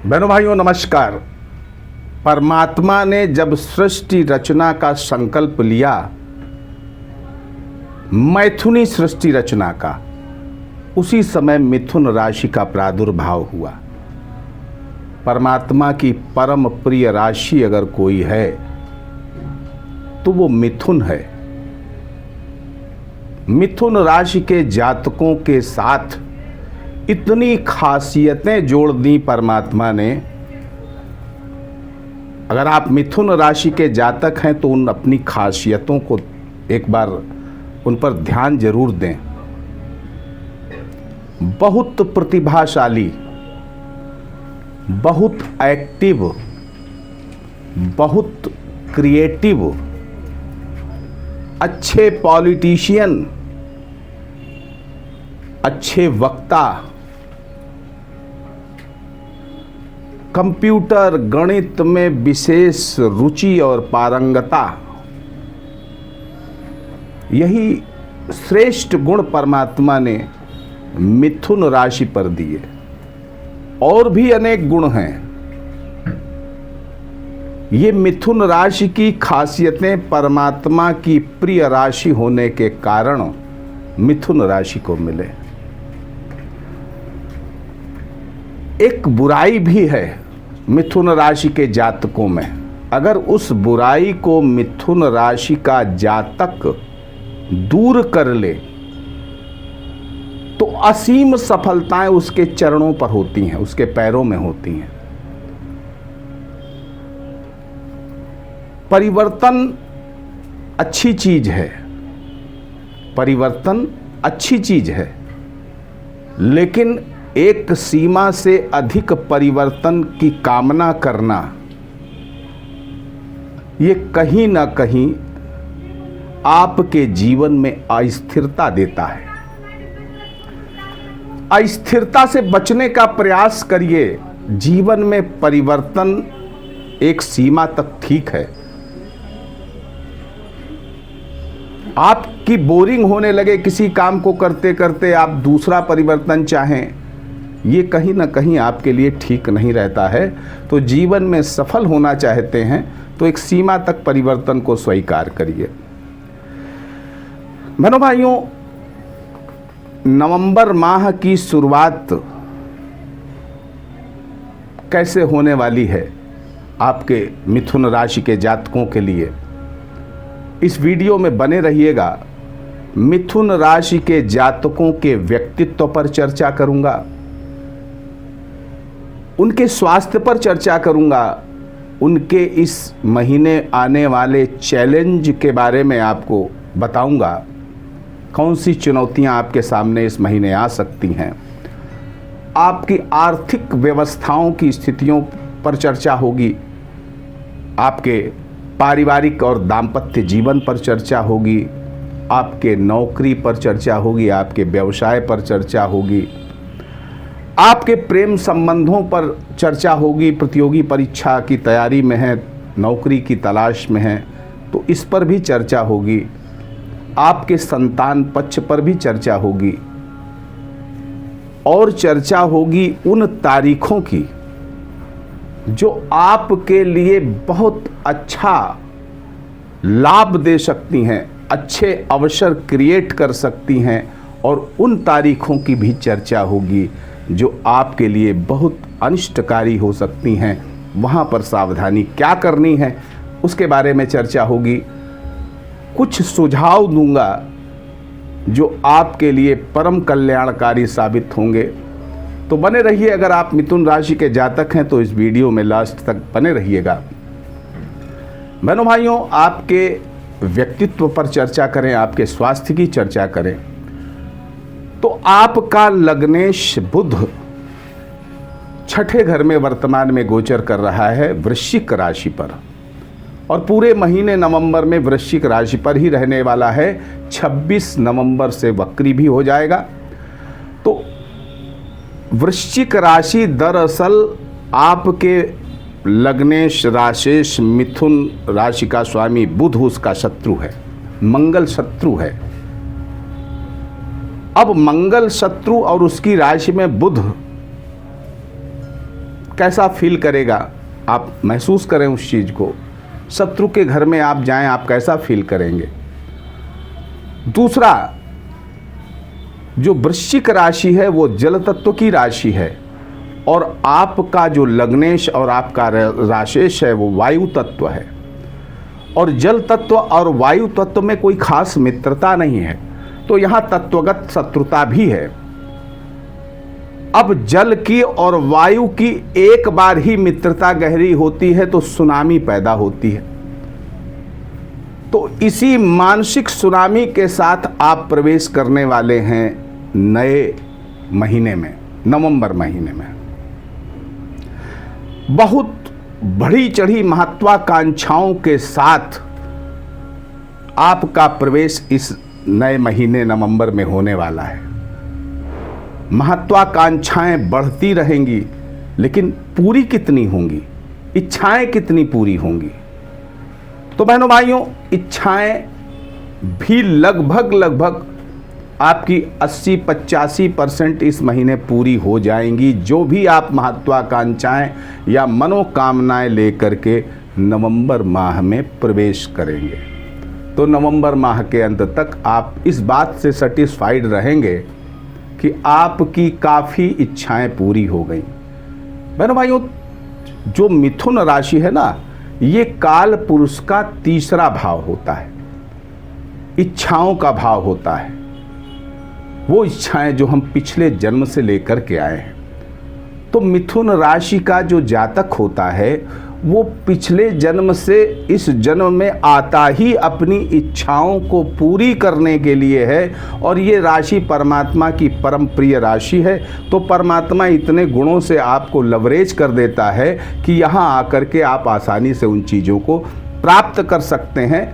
बहनों भाइयों नमस्कार। परमात्मा ने जब सृष्टि रचना का संकल्प लिया, मैथुनी सृष्टि रचना का, उसी समय मिथुन राशि का प्रादुर्भाव हुआ। परमात्मा की परम प्रिय राशि अगर कोई है तो वो मिथुन है। मिथुन राशि के जातकों के साथ इतनी खासियतें जोड़ दी परमात्मा ने। अगर आप मिथुन राशि के जातक हैं तो उन अपनी खासियतों को एक बार उन पर ध्यान जरूर दें। बहुत प्रतिभाशाली, बहुत एक्टिव, बहुत क्रिएटिव, अच्छे पॉलिटिशियन, अच्छे वक्ता, कंप्यूटर गणित में विशेष रुचि और पारंगता, यही श्रेष्ठ गुण परमात्मा ने मिथुन राशि पर दिए। और भी अनेक गुण हैं। ये मिथुन राशि की खासियतें परमात्मा की प्रिय राशि होने के कारण मिथुन राशि को मिले। एक बुराई भी है मिथुन राशि के जातकों में। अगर उस बुराई को मिथुन राशि का जातक दूर कर ले तो असीम सफलताएं उसके चरणों पर होती हैं, उसके पैरों में होती हैं। परिवर्तन अच्छी चीज है, परिवर्तन अच्छी चीज है, लेकिन एक सीमा से अधिक परिवर्तन की कामना करना ये कहीं ना कहीं आपके जीवन में अस्थिरता देता है। अस्थिरता से बचने का प्रयास करिए। जीवन में परिवर्तन एक सीमा तक ठीक है। आपकी बोरिंग होने लगे किसी काम को करते करते, आप दूसरा परिवर्तन चाहें, ये कहीं ना कहीं आपके लिए ठीक नहीं रहता है। तो जीवन में सफल होना चाहते हैं तो एक सीमा तक परिवर्तन को स्वीकार करिए। बहनों भाइयों, नवंबर माह की शुरुआत कैसे होने वाली है आपके मिथुन राशि के जातकों के लिए, इस वीडियो में बने रहिएगा। मिथुन राशि के जातकों के व्यक्तित्व पर चर्चा करूंगा, उनके स्वास्थ्य पर चर्चा करूंगा, उनके इस महीने आने वाले चैलेंज के बारे में आपको बताऊंगा। कौन सी चुनौतियां आपके सामने इस महीने आ सकती हैं। आपकी आर्थिक व्यवस्थाओं की स्थितियों पर चर्चा होगी, आपके पारिवारिक और दाम्पत्य जीवन पर चर्चा होगी, आपके नौकरी पर चर्चा होगी, आपके व्यवसाय पर चर्चा होगी, आपके प्रेम संबंधों पर चर्चा होगी। प्रतियोगी परीक्षा की तैयारी में है, नौकरी की तलाश में है तो इस पर भी चर्चा होगी। आपके संतान पक्ष पर भी चर्चा होगी और चर्चा होगी उन तारीखों की जो आपके लिए बहुत अच्छा लाभ दे सकती हैं, अच्छे अवसर क्रिएट कर सकती हैं। और उन तारीखों की भी चर्चा होगी जो आपके लिए बहुत अनिष्टकारी हो सकती हैं। वहाँ पर सावधानी क्या करनी है उसके बारे में चर्चा होगी। कुछ सुझाव दूंगा जो आपके लिए परम कल्याणकारी साबित होंगे। तो बने रहिए। अगर आप मिथुन राशि के जातक हैं तो इस वीडियो में लास्ट तक बने रहिएगा। बहनों भाइयों, आपके व्यक्तित्व पर चर्चा करें, आपके स्वास्थ्य की चर्चा करें तो आपका लग्नेश बुध छठे घर में वर्तमान में गोचर कर रहा है वृश्चिक राशि पर, और पूरे महीने नवंबर में वृश्चिक राशि पर ही रहने वाला है। 26 नवंबर से वक्री भी हो जाएगा। तो वृश्चिक राशि दरअसल आपके लग्नेश राशेष मिथुन राशि का स्वामी बुध उसका शत्रु है, मंगल शत्रु है। अब मंगल शत्रु और उसकी राशि में बुध कैसा फील करेगा, आप महसूस करें उस चीज़ को। शत्रु के घर में आप जाएं, आप कैसा फील करेंगे। दूसरा, जो वृश्चिक राशि है वो जल तत्व की राशि है और आपका जो लग्नेश और आपका राशेश है वो वायु तत्व है। और जल तत्व और वायु तत्व में कोई खास मित्रता नहीं है, तो यहाँ तत्वगत शत्रुता भी है। अब जल की और वायु की एक बार ही मित्रता गहरी होती है तो सुनामी पैदा होती है। तो इसी मानसिक सुनामी के साथ आप प्रवेश करने वाले हैं नए महीने में, नवंबर महीने में। बहुत बढ़ी चढ़ी महत्वाकांक्षाओं के साथ आपका प्रवेश इस नए महीने नवंबर में होने वाला है। महत्वाकांक्षाएं बढ़ती रहेंगी, लेकिन पूरी कितनी होंगी, इच्छाएं कितनी पूरी होंगी। तो बहनों भाइयों, इच्छाएं भी लगभग आपकी 80-85% इस महीने पूरी हो जाएंगी, जो भी आप महत्वाकांक्षाएं या मनोकामनाएं लेकर के नवंबर माह में प्रवेश करेंगे। तो नवंबर माह के अंत तक आप इस बात से सेटिस्फाइड रहेंगे कि आपकी काफ़ी इच्छाएं पूरी हो गई। बहनों भाइयों, जो मिथुन राशि है ना, ये काल पुरुष का तीसरा भाव होता है, इच्छाओं का भाव होता है। वो इच्छाएं जो हम पिछले जन्म से लेकर के आए हैं। तो मिथुन राशि का जो जातक होता है वो पिछले जन्म से इस जन्म में आता ही अपनी इच्छाओं को पूरी करने के लिए है। और ये राशि परमात्मा की परम प्रिय राशि है। तो परमात्मा इतने गुणों से आपको लवरेज कर देता है कि यहाँ आकर के आप आसानी से उन चीज़ों को प्राप्त कर सकते हैं।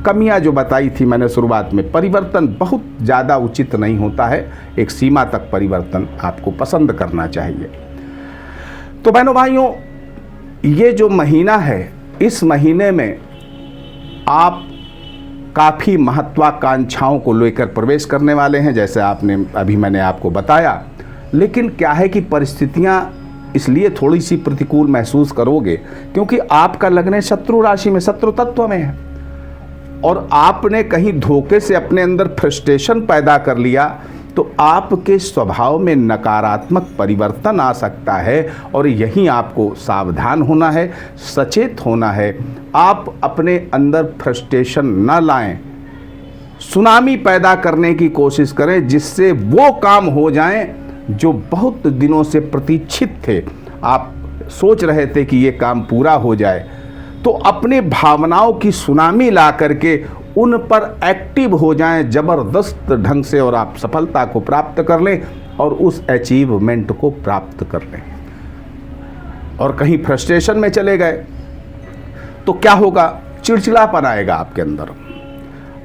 कमियां जो बताई थी मैंने शुरुआत में, परिवर्तन बहुत ज़्यादा उचित नहीं होता है, एक सीमा तक परिवर्तन आपको पसंद करना चाहिए। तो बहनों भाइयों, ये जो महीना है, इस महीने में आप काफ़ी महत्वाकांक्षाओं को लेकर प्रवेश करने वाले हैं, जैसे मैंने आपको बताया। लेकिन क्या है कि परिस्थितियां इसलिए थोड़ी सी प्रतिकूल महसूस करोगे क्योंकि आपका लग्न शत्रु राशि में, शत्रु तत्व में है, और आपने कहीं धोखे से अपने अंदर फ्रस्ट्रेशन पैदा कर लिया तो आपके स्वभाव में नकारात्मक परिवर्तन आ सकता है। और यहीं आपको सावधान होना है, सचेत होना है। आप अपने अंदर फ्रस्ट्रेशन न लाएं, सुनामी पैदा करने की कोशिश करें जिससे वो काम हो जाएं जो बहुत दिनों से प्रतीक्षित थे। आप सोच रहे थे कि ये काम पूरा हो जाए, तो अपने भावनाओं की सुनामी ला करके उन पर एक्टिव हो जाएं ज़बरदस्त ढंग से, और आप सफलता को प्राप्त कर लें और उस अचीवमेंट को प्राप्त कर लें। और कहीं फ्रस्ट्रेशन में चले गए तो क्या होगा, चिड़चिड़ापन आएगा आपके अंदर।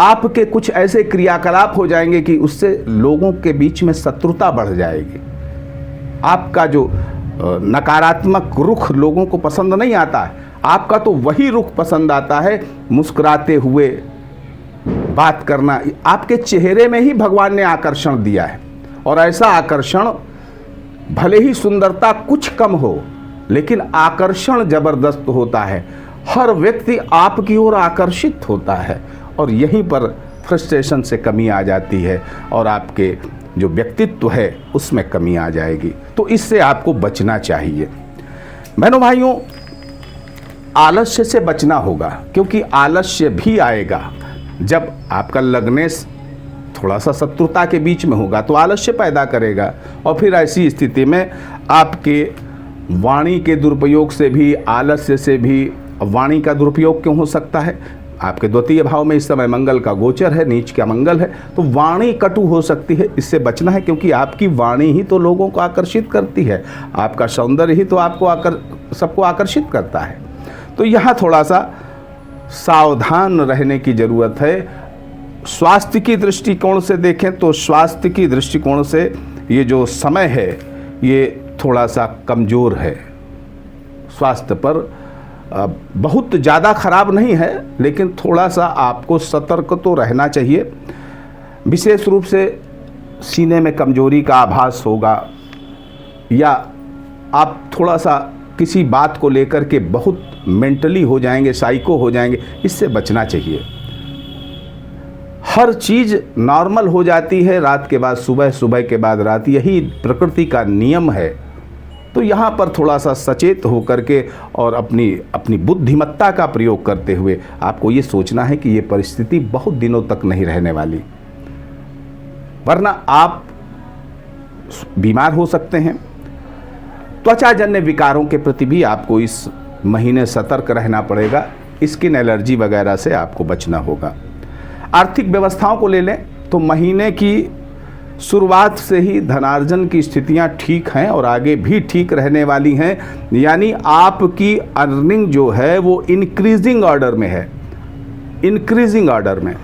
आपके कुछ ऐसे क्रियाकलाप हो जाएंगे कि उससे लोगों के बीच में शत्रुता बढ़ जाएगी। आपका जो नकारात्मक रुख लोगों को पसंद नहीं आता है, आपका तो वही रुख पसंद आता है, मुस्कुराते हुए बात करना। आपके चेहरे में ही भगवान ने आकर्षण दिया है, और ऐसा आकर्षण, भले ही सुंदरता कुछ कम हो लेकिन आकर्षण जबरदस्त होता है। हर व्यक्ति आपकी ओर आकर्षित होता है, और यहीं पर फ्रस्ट्रेशन से कमी आ जाती है और आपके जो व्यक्तित्व है उसमें कमी आ जाएगी। तो इससे आपको बचना चाहिए। बहनों भाइयों, आलस्य से बचना होगा, क्योंकि आलस्य भी आएगा जब आपका लग्नेश थोड़ा सा शत्रुता के बीच में होगा तो आलस्य पैदा करेगा। और फिर ऐसी स्थिति में आपके वाणी के दुरुपयोग से भी, आलस्य से भी, वाणी का दुरुपयोग क्यों हो सकता है, आपके द्वितीय भाव में इस समय मंगल का गोचर है, नीच का मंगल है, तो वाणी कटु हो सकती है। इससे बचना है, क्योंकि आपकी वाणी ही तो लोगों को आकर्षित करती है, आपका सौंदर्य ही तो आपको सबको आकर्षित करता है। तो यहाँ थोड़ा सा सावधान रहने की ज़रूरत है। स्वास्थ्य की दृष्टिकोण से देखें तो स्वास्थ्य की दृष्टिकोण से ये जो समय है ये थोड़ा सा कमज़ोर है। स्वास्थ्य पर बहुत ज़्यादा खराब नहीं है, लेकिन थोड़ा सा आपको सतर्क तो रहना चाहिए। विशेष रूप से सीने में कमजोरी का आभास होगा, या आप थोड़ा सा किसी बात को लेकर के बहुत मेंटली हो जाएंगे, साइको हो जाएंगे, इससे बचना चाहिए। हर चीज़ नॉर्मल हो जाती है रात के बाद सुबह, सुबह के बाद रात, यही प्रकृति का नियम है। तो यहाँ पर थोड़ा सा सचेत होकर के और अपनी बुद्धिमत्ता का प्रयोग करते हुए आपको ये सोचना है कि ये परिस्थिति बहुत दिनों तक नहीं रहने वाली, वरना आप बीमार हो सकते हैं। त्वचाजन्य विकारों के प्रति भी आपको इस महीने सतर्क रहना पड़ेगा, स्किन एलर्जी वगैरह से आपको बचना होगा। आर्थिक व्यवस्थाओं को ले लें तो महीने की शुरुआत से ही धनार्जन की स्थितियां ठीक हैं और आगे भी ठीक रहने वाली हैं, यानी आपकी अर्निंग जो है वो इंक्रीजिंग ऑर्डर में है। इंक्रीजिंग ऑर्डर में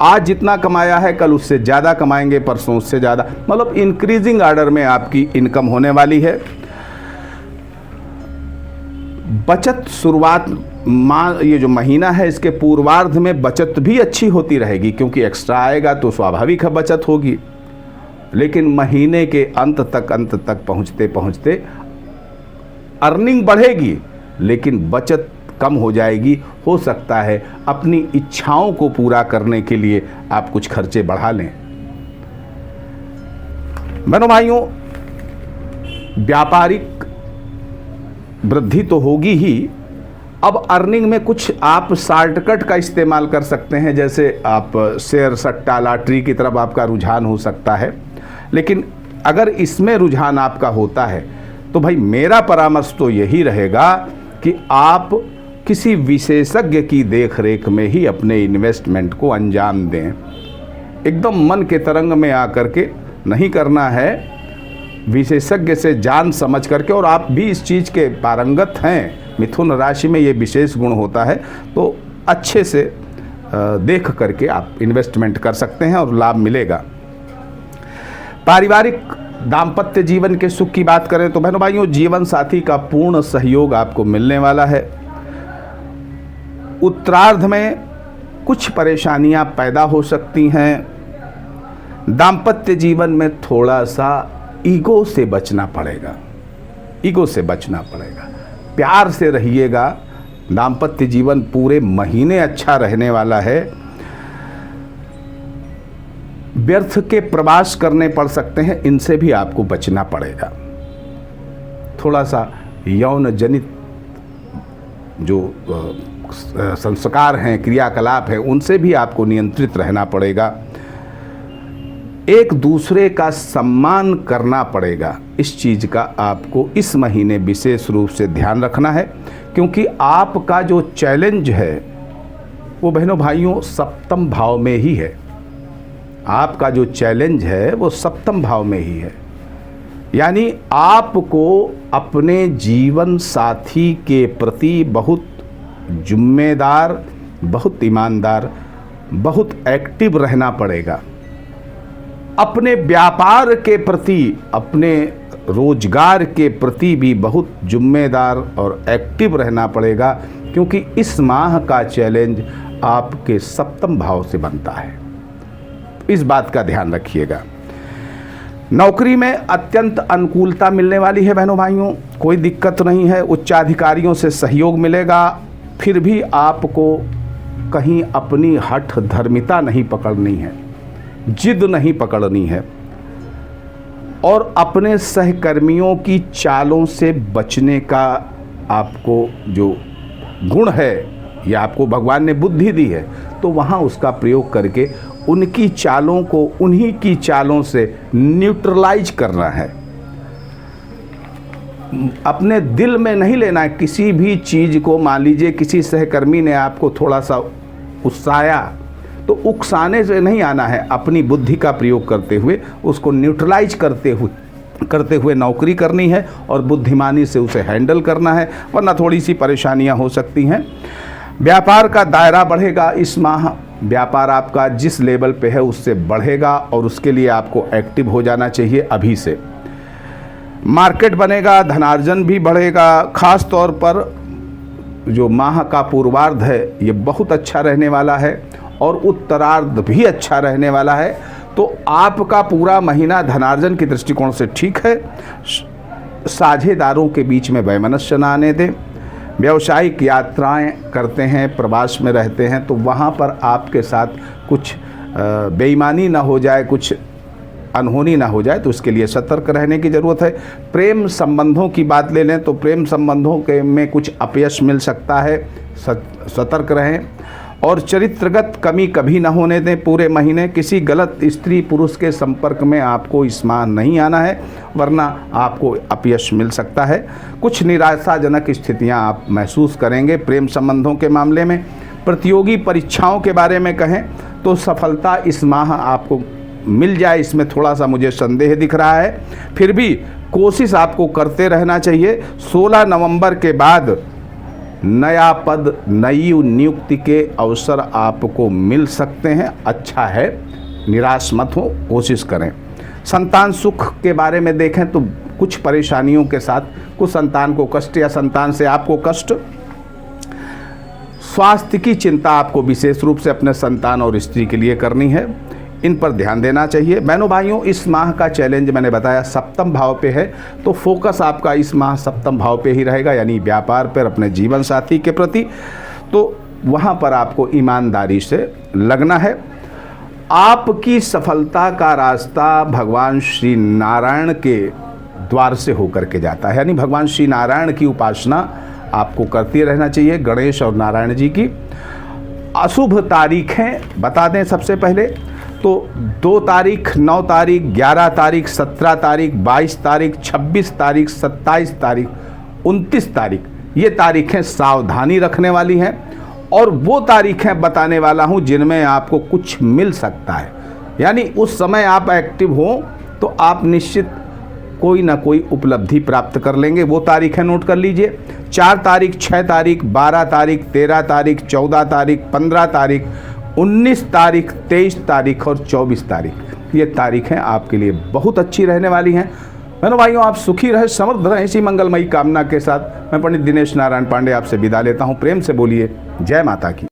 आज जितना कमाया है कल उससे ज़्यादा कमाएंगे, परसों उससे ज़्यादा, मतलब इंक्रीजिंग ऑर्डर में आपकी इनकम होने वाली है। बचत शुरुआत ये जो महीना है इसके पूर्वार्ध में बचत भी अच्छी होती रहेगी, क्योंकि एक्स्ट्रा आएगा तो स्वाभाविक है बचत होगी। लेकिन महीने के अंत तक पहुंचते पहुंचते अर्निंग बढ़ेगी लेकिन बचत कम हो जाएगी। हो सकता है अपनी इच्छाओं को पूरा करने के लिए आप कुछ खर्चे बढ़ा लें। बहनों भाइयों, व्यापारिक वृद्धि तो होगी ही, अब अर्निंग में कुछ आप शॉर्टकट का इस्तेमाल कर सकते हैं। जैसे आप शेयर सट्टा लॉटरी की तरफ आपका रुझान हो सकता है, लेकिन अगर इसमें रुझान आपका होता है तो भाई मेरा परामर्श तो यही रहेगा कि आप किसी विशेषज्ञ की देखरेख में ही अपने इन्वेस्टमेंट को अंजाम दें। एकदम मन के तरंग में आकर के नहीं करना है, विशेषज्ञ से जान समझ करके। और आप भी इस चीज़ के पारंगत हैं, मिथुन राशि में ये विशेष गुण होता है, तो अच्छे से देख करके आप इन्वेस्टमेंट कर सकते हैं और लाभ मिलेगा। पारिवारिक दाम्पत्य जीवन के सुख की बात करें तो बहनों भाइयों, जीवन साथी का पूर्ण सहयोग आपको मिलने वाला है। उत्तरार्ध में कुछ परेशानियां पैदा हो सकती हैं। दाम्पत्य जीवन में थोड़ा सा ईगो से बचना पड़ेगा, ईगो से बचना पड़ेगा। प्यार से रहिएगा। दाम्पत्य जीवन पूरे महीने अच्छा रहने वाला है। व्यर्थ के प्रवास करने पड़ सकते हैं, इनसे भी आपको बचना पड़ेगा। थोड़ा सा यौन जनित जो संस्कार हैं, क्रियाकलाप हैं, उनसे भी आपको नियंत्रित रहना पड़ेगा। एक दूसरे का सम्मान करना पड़ेगा। इस चीज़ का आपको इस महीने विशेष रूप से ध्यान रखना है, क्योंकि आपका जो चैलेंज है वो बहनों भाइयों सप्तम भाव में ही है। आपका जो चैलेंज है वो सप्तम भाव में ही है, यानी आपको अपने जीवन साथी के प्रति बहुत जिम्मेदार, बहुत ईमानदार, बहुत एक्टिव रहना पड़ेगा। अपने व्यापार के प्रति, अपने रोजगार के प्रति भी बहुत जिम्मेदार और एक्टिव रहना पड़ेगा, क्योंकि इस माह का चैलेंज आपके सप्तम भाव से बनता है। इस बात का ध्यान रखिएगा। नौकरी में अत्यंत अनुकूलता मिलने वाली है बहनों भाइयों, कोई दिक्कत नहीं है। उच्चाधिकारियों से सहयोग मिलेगा। फिर भी आपको कहीं अपनी हठ धर्मिता नहीं पकड़नी है, जिद नहीं पकड़नी है, और अपने सहकर्मियों की चालों से बचने का आपको जो गुण है, या आपको भगवान ने बुद्धि दी है, तो वहाँ उसका प्रयोग करके उनकी चालों को उन्हीं की चालों से न्यूट्रलाइज करना है। अपने दिल में नहीं लेना है किसी भी चीज़ को। मान लीजिए किसी सहकर्मी ने आपको थोड़ा सा उकसाया, तो उकसाने से नहीं आना है, अपनी बुद्धि का प्रयोग करते हुए उसको न्यूट्रलाइज करते हुए नौकरी करनी है और बुद्धिमानी से उसे हैंडल करना है, वरना थोड़ी सी परेशानियां हो सकती हैं। व्यापार का दायरा बढ़ेगा इस माह। व्यापार आपका जिस लेवल पे है उससे बढ़ेगा और उसके लिए आपको एक्टिव हो जाना चाहिए अभी से। मार्केट बनेगा, धनार्जन भी बढ़ेगा। खास तौर पर जो माह का पूर्वार्ध है ये बहुत अच्छा रहने वाला है और उत्तरार्ध भी अच्छा रहने वाला है। तो आपका पूरा महीना धनार्जन के दृष्टिकोण से ठीक है। साझेदारों के बीच में वैमनस्य न आने दें। व्यावसायिक यात्राएं करते हैं, प्रवास में रहते हैं, तो वहाँ पर आपके साथ कुछ बेईमानी ना हो जाए, कुछ अनहोनी ना हो जाए, तो उसके लिए सतर्क रहने की ज़रूरत है। प्रेम संबंधों की बात ले लें तो प्रेम संबंधों के में कुछ अपयश मिल सकता है, सतर्क रहें। और चरित्रगत कमी कभी ना होने दें पूरे महीने। किसी गलत स्त्री पुरुष के संपर्क में आपको इस माह नहीं आना है, वरना आपको अपयश मिल सकता है। कुछ निराशाजनक स्थितियां आप महसूस करेंगे प्रेम संबंधों के मामले में। प्रतियोगी परीक्षाओं के बारे में कहें तो सफलता इस माह आपको मिल जाए, इसमें थोड़ा सा मुझे संदेह दिख रहा है। फिर भी कोशिश आपको करते रहना चाहिए। 16 नवंबर के बाद नया पद, नई नियुक्ति के अवसर आपको मिल सकते हैं। अच्छा है, निराश मत हो, कोशिश करें। संतान सुख के बारे में देखें तो कुछ परेशानियों के साथ, कुछ संतान को कष्ट या संतान से आपको कष्ट। स्वास्थ्य की चिंता आपको विशेष रूप से अपने संतान और स्त्री के लिए करनी है, इन पर ध्यान देना चाहिए। बहनों भाइयों, इस माह का चैलेंज मैंने बताया सप्तम भाव पे है, तो फोकस आपका इस माह सप्तम भाव पे ही रहेगा, यानी व्यापार पर, अपने जीवन साथी के प्रति। तो वहाँ पर आपको ईमानदारी से लगना है। आपकी सफलता का रास्ता भगवान श्री नारायण के द्वार से होकर के जाता है, यानी भगवान श्री नारायण की उपासना आपको करते रहना चाहिए, गणेश और नारायण जी की। अशुभ तारीखें बता दें सबसे पहले तो 2 तारीख, 9 तारीख, 11 तारीख, 17 तारीख, 22 तारीख, 26 तारीख, 27 तारीख, 29 तारीख, ये तारीखें सावधानी रखने वाली हैं। और वो तारीखें बताने वाला हूँ जिनमें आपको कुछ मिल सकता है, यानी उस समय आप एक्टिव हों तो आप निश्चित कोई ना कोई उपलब्धि प्राप्त कर लेंगे। वो तारीखें नोट कर लीजिए। 4 तारीख, 6 तारीख, 12 तारीख, 13 तारीख, 14 तारीख, 15 तारीख, 19 तारीख, 23 तारीख और 24 तारीख, ये तारीखें आपके लिए बहुत अच्छी रहने वाली हैं। बहनों भाइयों, आप सुखी रहे, समृद्ध रहें, इसी मंगलमयी कामना के साथ मैं पंडित दिनेश नारायण पांडे आपसे विदा लेता हूं। प्रेम से बोलिए जय माता की।